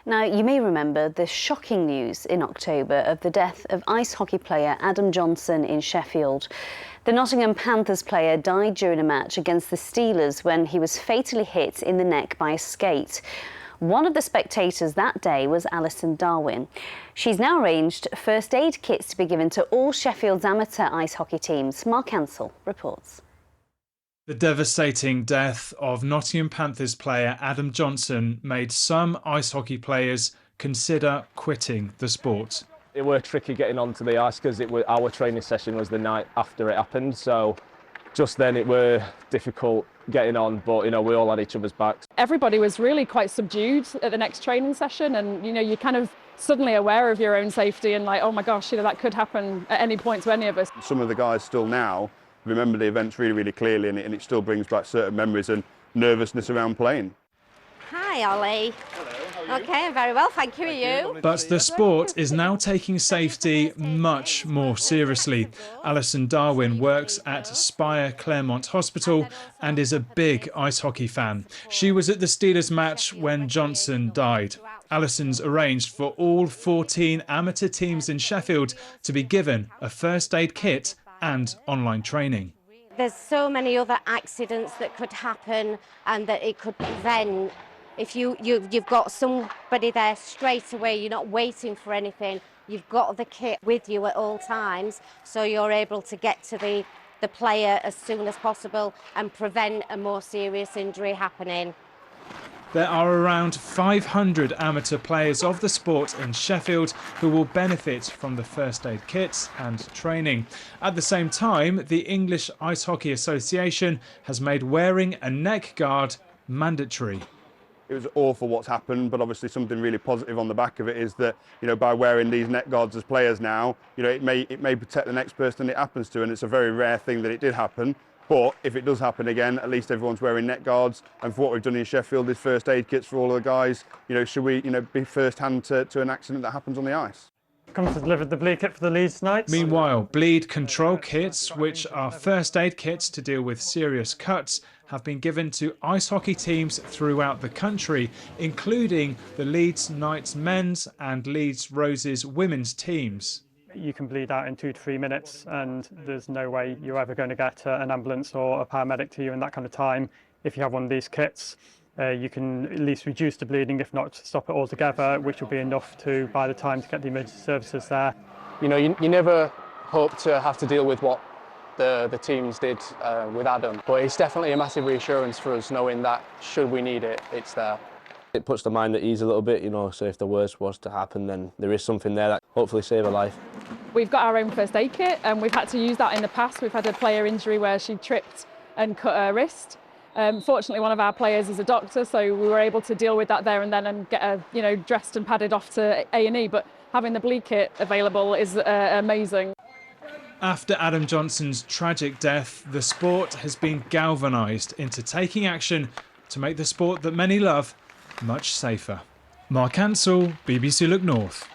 Now, you may remember the shocking news in October of the death of ice hockey player Adam Johnson in Sheffield. The Nottingham Panthers player died during a match against the Steelers when he was fatally hit in the neck by a skate. One of the spectators that day was Alison Darwin. She's now arranged first aid kits to be given to all Sheffield's amateur ice hockey teams. Mark Ansell reports. The devastating death of Nottingham Panthers player Adam Johnson made some ice hockey players consider quitting the sport. It were tricky getting onto the ice because our training session was the night after it happened, so just then it were difficult getting on, but we all had each other's backs. Everybody was really quite subdued at the next training session, and you're kind of suddenly aware of your own safety and like, oh my gosh, that could happen at any point to any of us. Some of the guys still now remember the events really, really clearly, and it still brings back certain memories and nervousness around playing. Hi, Ollie. Hello, how are you? Okay, I'm very well, thank you. Are you? But the sport is now taking safety much more seriously. Alison Darwin works at Spire Claremont Hospital and is a big ice hockey fan. She was at the Steelers match when Johnson died. Alison's arranged for all 14 amateur teams in Sheffield to be given a first aid kit and online training. There's so many other accidents that could happen and that it could prevent. If you've got somebody there straight away, you're not waiting for anything, you've got the kit with you at all times, so you're able to get to the player as soon as possible and prevent a more serious injury happening. There are around 500 amateur players of the sport in Sheffield who will benefit from the first aid kits and training. At the same time, the English Ice Hockey Association has made wearing a neck guard mandatory. It was awful what's happened, but obviously something really positive on the back of it is that, by wearing these neck guards as players now, it may protect the next person it happens to, and it's a very rare thing that it did happen. But if it does happen again, at least everyone's wearing neck guards. And for what we've done in Sheffield is first aid kits for all of the guys. Should we, be first hand to an accident that happens on the ice? Come to deliver the bleed kit for the Leeds tonight. Meanwhile, bleed control kits, which are first aid kits to deal with serious cuts, have been given to ice hockey teams throughout the country, including the Leeds Knights men's and Leeds Roses women's teams. You can bleed out in 2 to 3 minutes, and there's no way you're ever going to get an ambulance or a paramedic to you in that kind of time. If you have one of these kits, you can at least reduce the bleeding, if not stop it altogether, which will be enough to, by the time, to get the emergency services there. You never hope to have to deal with what the teams did with Adam, but it's definitely a massive reassurance for us knowing that should we need it, it's there. It puts the mind at ease a little bit, so if the worst was to happen, then there is something there that hopefully save a life. We've got our own first aid kit, and we've had to use that in the past. We've had a player injury where she tripped and cut her wrist. Fortunately, one of our players is a doctor, so we were able to deal with that there and then and get her, dressed and padded off to A&E. But having the bleed kit available is amazing. After Adam Johnson's tragic death, the sport has been galvanised into taking action to make the sport that many love much safer. Mark Ansell, BBC Look North.